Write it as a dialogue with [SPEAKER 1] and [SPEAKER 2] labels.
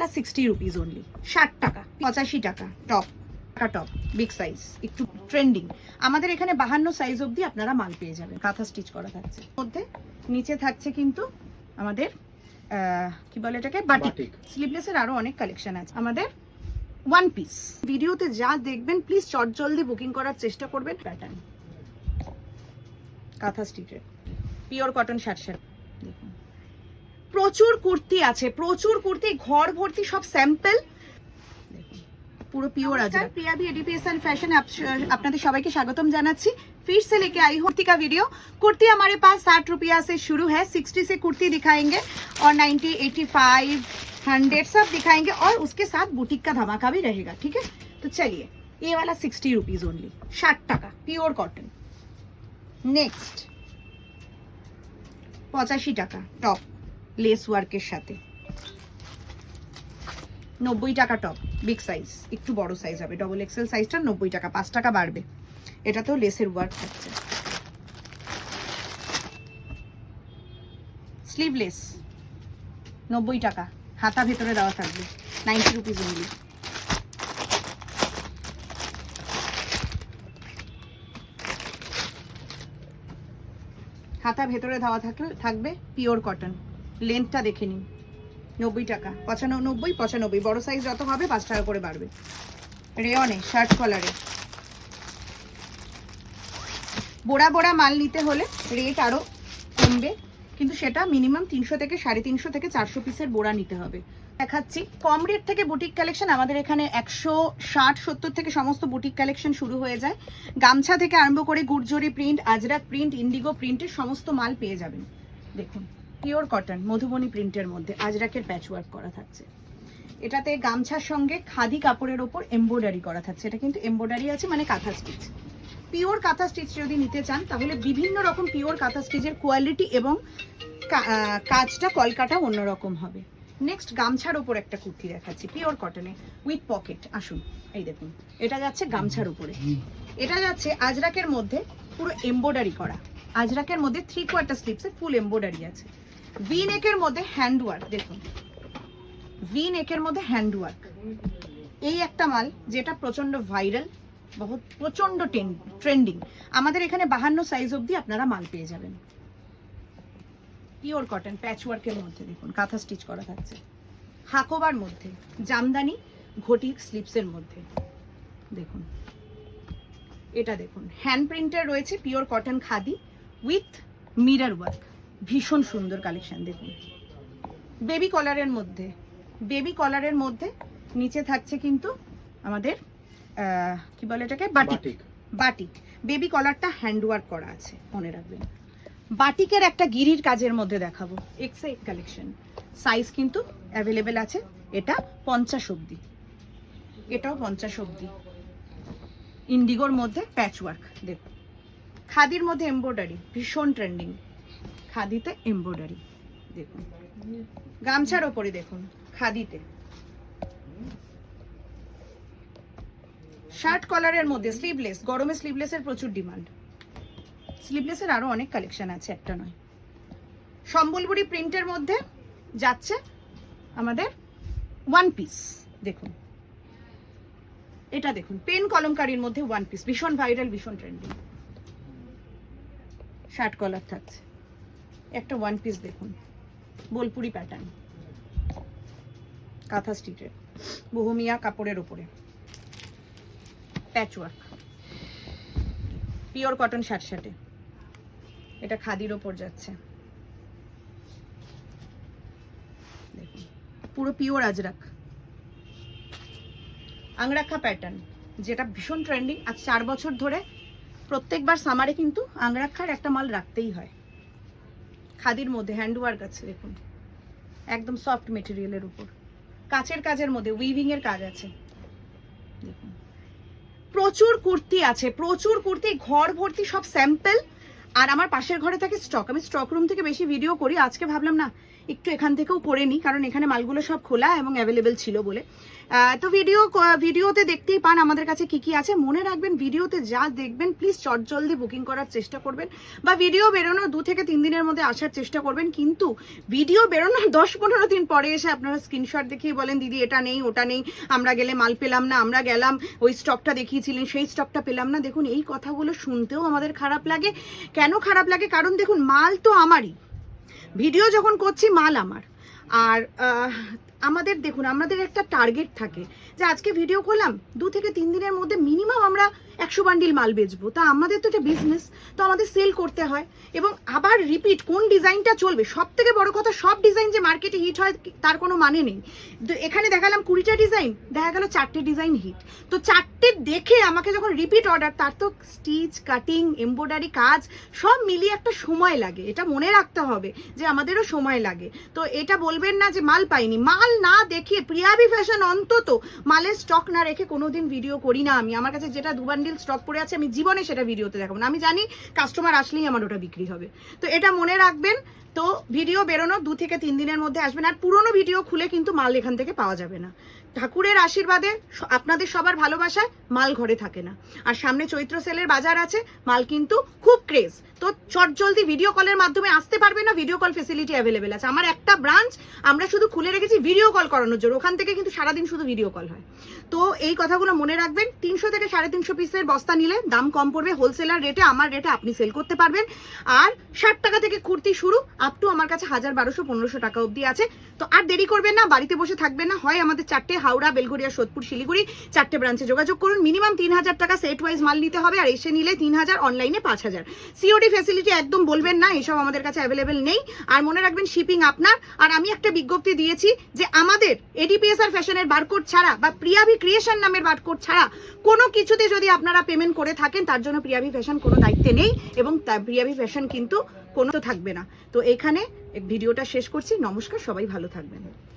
[SPEAKER 1] वाला 60 rupees only, 60 টাকা, 85 টাকা টপ, টপ বিগ সাইজ, একটু ট্রেন্ডিং। আমাদের এখানে 52 সাইজ অবধি আপনারা মাল পেয়ে যাবেন। কাঁথা স্টিচ করা থাকছে, মধ্যে নিচে থাকছে কিন্তু আমাদের কি বলে এটাকে, বাটিক। স্লিভলেসের আরো অনেক কালেকশন আছে আমাদের। ওয়ান পিস ভিডিওতে যা দেখবেন প্লিজ চটজলদি বুকিং করার চেষ্টা করবেন। প্যাটার্ন কাঁথা স্টিচের পিওর কটন শার্ট। দেখুন প্রচুর কুর্তি আছে, প্রচুর কুর্তি, ঘর ভর্তি সব স্যাম্পল। পুরো পিওর আছে। प्रिया भी एडुकेशन फैशन আপনাদের সবাইকে স্বাগতম জানাচ্ছি। फिर से लेके आई हूँ कुर्ती का वीडियो। कुर्ती हमारे पास 60 रुपया से शुरू है, 60 से कुर्ती दिखाएंगे और 90, 85, 100 सब दिखाएंगे और उसके साथ बुटीक का धमाका भी रहेगा। ठीक है, तो चलिए ये वाला 60 रुपीज ओनली, 60 টাকা পিওর কটন। নেক্সট 85 টাকা টপ লেস ওয়ার্কের সাথে, 90 টাকা টপ বিগ সাইজ, একটু বড় সাইজ হবে, ডবল এক্সেল সাইজটা 90 টাকা, 5 টাকা বাড়বে। এটাতেও লেসের ওয়ার্ক থাকছে। স্লিভলেস 90 টাকা, হাতা ভেতরে দেওয়া থাকবে, 90 রুপিস অনলি। হাতা ভেতরে দেওয়া থাকবে, পিওর কটন। লেন্থটা দেখে নিন, 90 টাকা, 95, 95, বড় সাইজ যত হবে 5 টাকা করে বাড়বে। রেয়নে শার্ট কলারে, বোড়া বোড়া মাল নিতে হলে রেট আরো কমবে, কিন্তু সেটা মিনিমাম 300 থেকে 350 থেকে 400 পিসের বোড়া নিতে হবে। দেখাচ্ছি কম রেট থেকে বুটিক কালেকশন। আমাদের এখানে 160-70 থেকে সমস্ত বুটিক কালেকশন শুরু হয়ে যায়। গামছা থেকে আরম্ভ করে গুড়জরি প্রিন্ট, আজরাক প্রিন্ট, ইন্ডিগো প্রিন্টের সমস্ত মাল পেয়ে যাবেন। দেখুন পিওর কটন মধুবনী প্রিন্টের মধ্যে আজরাকের প্যাচ ওয়ার্ক করা থাকছে। এটাতে গামছার সঙ্গে খাদি কাপড়ের ওপর এমব্রয়ডারি করা থাকছে। এটা কিন্তু এমব্রয়ডারি আছে, মানে কাঁথা স্টিচ। পিওর কাঁথা স্টিচ যদি নিতে চান তাহলে বিভিন্ন রকম পিওর কাঁথা স্টিচের কোয়ালিটি এবং কাজটা কলকাটা অন্যরকম হবে। নেক্সট গামছার ওপর একটা কুর্তি দেখাচ্ছি পিওর কটনে উইথ পকেট। আসুন এই দেখুন, এটা যাচ্ছে গামছার উপরে, এটা যাচ্ছে আজরাকের মধ্যে পুরো এমব্রয়ডারি করা। আজরাকের মধ্যে 3/4 স্লিভসে ফুল এমব্রয়ডারি আছে। ভি নেকের মধ্যে হ্যান্ড ওয়ার্ক, দেখুন ভি নেকের মধ্যে হ্যান্ড ওয়ার্ক। এই একটা মাল যেটা প্রচন্ড ভাইরাল, বহুত প্রচন্ড ট্রেন্ডিং। আমাদের এখানে 52 সাইজ অবধি আপনারা মাল পেয়ে যাবেন। পিওর কটন প্যাচ ওয়ার্কের মধ্যে দেখুন কাঁথা স্টিচ করা থাকছে। হাকোবার মধ্যে জামদানি ঘটি স্লিপসের মধ্যে দেখুন, এটা দেখুন হ্যান্ড প্রিন্টার রয়েছে, pure cotton khadi with mirror work, ভীষণ সুন্দর কালেকশন। দেখুন বেবি কলারের মধ্যে নিচে থাকছে কিন্তু আমাদের কি বলে এটাকে, বাটিক। বেবি কলারটা হ্যান্ড ওয়ার্ক করা আছে, মনে রাখবেন। বাটিকের একটা গিরির কাজের মধ্যে দেখাবো, এক্সএ কালেকশন। সাইজ কিন্তু অ্যাভেলেবেল আছে। এটা 50 অবধি, এটাও 50 অবধি। ইন্ডিগোর মধ্যে প্যাচ ওয়ার্ক। দেখুন খাদির মধ্যে এমব্রয়ডারি, ভীষণ ট্রেন্ডিং। খাদিতে এমব্রয়ডারি দেখুন, গামছার ওপরে দেখুন খাদিতে। শার্ট কলারের মধ্যে স্লিভলেস, গরমে স্লিভলেসের প্রচুর ডিমান্ড। স্লিভলেসের আরো অনেক কালেকশন আছে, একটা নয়। সম্বলপুরি প্রিন্টের মধ্যে যাচ্ছে আমাদের ওয়ান পিস। দেখুন এটা দেখুন পেন কলমকারীর মধ্যে ওয়ান পিস, ভীষণ ভাইরাল, ভীষণ ট্রেন্ডিং। শার্ট কলার থাকছে, একটা ওয়ান পিস দেখুন বোলপুরি প্যাটার্ন, কাঁথা স্টিচের, বহুমিয়া কাপড়ের উপরে প্যাচ ওয়ার্ক, পিওর কটন শার্টে। এটা খাদির ওপর যাচ্ছে, দেখুন পুরো পিওর আজরাক, আংরাখা প্যাটার্ন, যেটা ভীষণ ট্রেন্ডিং। আজ 4 বছর ধরে প্রত্যেকবার সামারে কিন্তু আংরাখার একটা মাল রাখতেই হয়। খাদির মধ্যে হ্যান্ড ওয়ার্ক আছে, দেখুন একদম সফট মেটেরিয়ালের উপর, কাচের কাজের মধ্যে উইভিং এর কাজ আছে। দেখুন প্রচুর কুর্তি আছে, প্রচুর কুর্তি, ঘর ভর্তি সব স্যাম্পল। আর আমার পাশের ঘরে থাকে স্টক, আমি স্টক রুম থেকে বেশি ভিডিও করি। আজকে ভাবলাম না একটু এখান থেকেও করে নিই, কারণ এখানে মালগুলো সব খোলা এবং অ্যাভেলেবেল ছিল বলে। তো ভিডিওতে দেখতেই পান আমাদের কাছে কি কি আছে। মনে রাখবেন ভিডিওতে যা দেখবেন প্লিজ চটজলদি বুকিং করার চেষ্টা করবেন, বা ভিডিও বেরোনোর 2 থেকে 3 দিনের মধ্যে আসার চেষ্টা করবেন। কিন্তু ভিডিও বেরোনোর 10-15 দিন পরে এসে আপনারা স্ক্রিনশট দেখিয়ে বলেন দিদি এটা নেই ওটা নেই, আমরা গেলে মাল পেলাম না, আমরা গেলাম ওই স্টকটা দেখিয়েছিলেন সেই স্টকটা পেলাম না। দেখুন এই কথাগুলো শুনতেও আমাদের খারাপ লাগে। কেন খারাপ লাগে? কারণ দেখুন মাল তো আমারই, ভিডিও যখন করছি মাল আমার। আর আমাদের দেখুন আমাদের একটা টার্গেট থাকে যে আজকে ভিডিও করলাম 2 থেকে 3 দিনের মধ্যে মিনিমাম আমরা 100 বান্ডিল মাল বেচবো। তা আমাদের তো এটা বিজনেস, তো আমাদের সেল করতে হয় এবং আবার রিপিট কোন ডিজাইনটা চলবে। সব থেকে বড় কথা, সব ডিজাইন যে মার্কেটে হিট হয় তার কোনো মানে নেই। এখানে দেখালাম 20টা ডিজাইন, দেখা গেল 4টে ডিজাইন হিট। তো 4টে দেখে আমাকে যখন রিপিট অর্ডার, তার তো স্টিচ কাটিং এমব্রয়ডারি কাজ সব মিলিয়ে একটা সময় লাগে। এটা মনে রাখতে হবে যে আমাদেরও সময় লাগে। তো এটা বলবেন না যে মাল পাইনি। মাল না দেখিয়ে প্রিয়াবি ফ্যাশন অন্তত মালের স্টক না রেখে কোনোদিন ভিডিও করি না আমি। আমার কাছে যেটা 2 বান্ডিল স্টক পড়ে আছে আমি জীবনে সেটা ভিডিওতে দেখাবো না। আমি জানি কাস্টমার আসলেই আমার ওটা বিক্রি হবে। তো এটা মনে রাখবেন। তো ভিডিও বেরোনো 2 থেকে 3 দিনের মধ্যে আসবেন। আর পুরোনো ভিডিও খুলে কিন্তু মাল এখান থেকে পাওয়া যাবে না। ঠাকুরের আশীর্বাদে আপনাদের সবার ভালোবাসায় মাল ঘরে থাকে না। আর সামনে চৈত্র সেলের বাজার আছে, মাল কিন্তু খুব ক্রেজ। তো চটজলদি ভিডিও কলের মাধ্যমে আসতে পারবে না, ভিডিও কল ফেসিলিটি অ্যাভেলেবেল আছে। আমার একটা ব্রাঞ্চ আমরা শুধু খুলে রেখেছি ভিডিও কল করানোর জন্য, ওখান থেকে কিন্তু সারাদিন শুধু ভিডিও কল হয়। তো এই কথাগুলো মনে রাখবেন। 300 থেকে 350 পিসের বস্তা নিলে দাম কম পড়বে, হোলসেলার রেটে আমার রেটে আপনি সেল করতে পারবেন। আর 60 টাকা থেকে কুর্তি শুরু আপ টু আমার কাছে 1000, 1200, 1500 টাকা অবধি আছে। তো আর দেরি করবেন না, বাড়িতে বসে থাকবেন না। হয় আমাদের 4টে হাওড়া, বেলঘরিয়া, সোদপুর, শিলিগুড়ি 4টে ব্রাঞ্চে যোগাযোগ করুন। মিনিমাম 3000 টাকা সেট ওয়াইজ মাল নিতে হবে, আর এসে নিলে 3000, অনলাইনে 5000। সিওডি ফ্যাসিলিটি একদম বলবেন না, এসব আমাদের কাছে অ্যাভেলেবেল নেই। আর মনে রাখবেন শিপিং আপনার। আর আমি একটা বিজ্ঞপ্তি দিয়েছি যে আমাদের এডিপিএসআর ফ্যাশনের বারকোড ছাড়া বা প্রিয়াভি ক্রিয়েশন নামের বারকোড ছাড়া কোনো কিছুতে যদি আপনারা পেমেন্ট করে থাকেন তার জন্য প্রিয়াভি ফ্যাশন কোনো দায়িত্বে নেই, এবং প্রিয়াভি ফ্যাশন কিন্তু কোনো তো থাকবে না। তো এখানে ভিডিওটা শেষ করছি। নমস্কার, সবাই ভালো থাকবেন।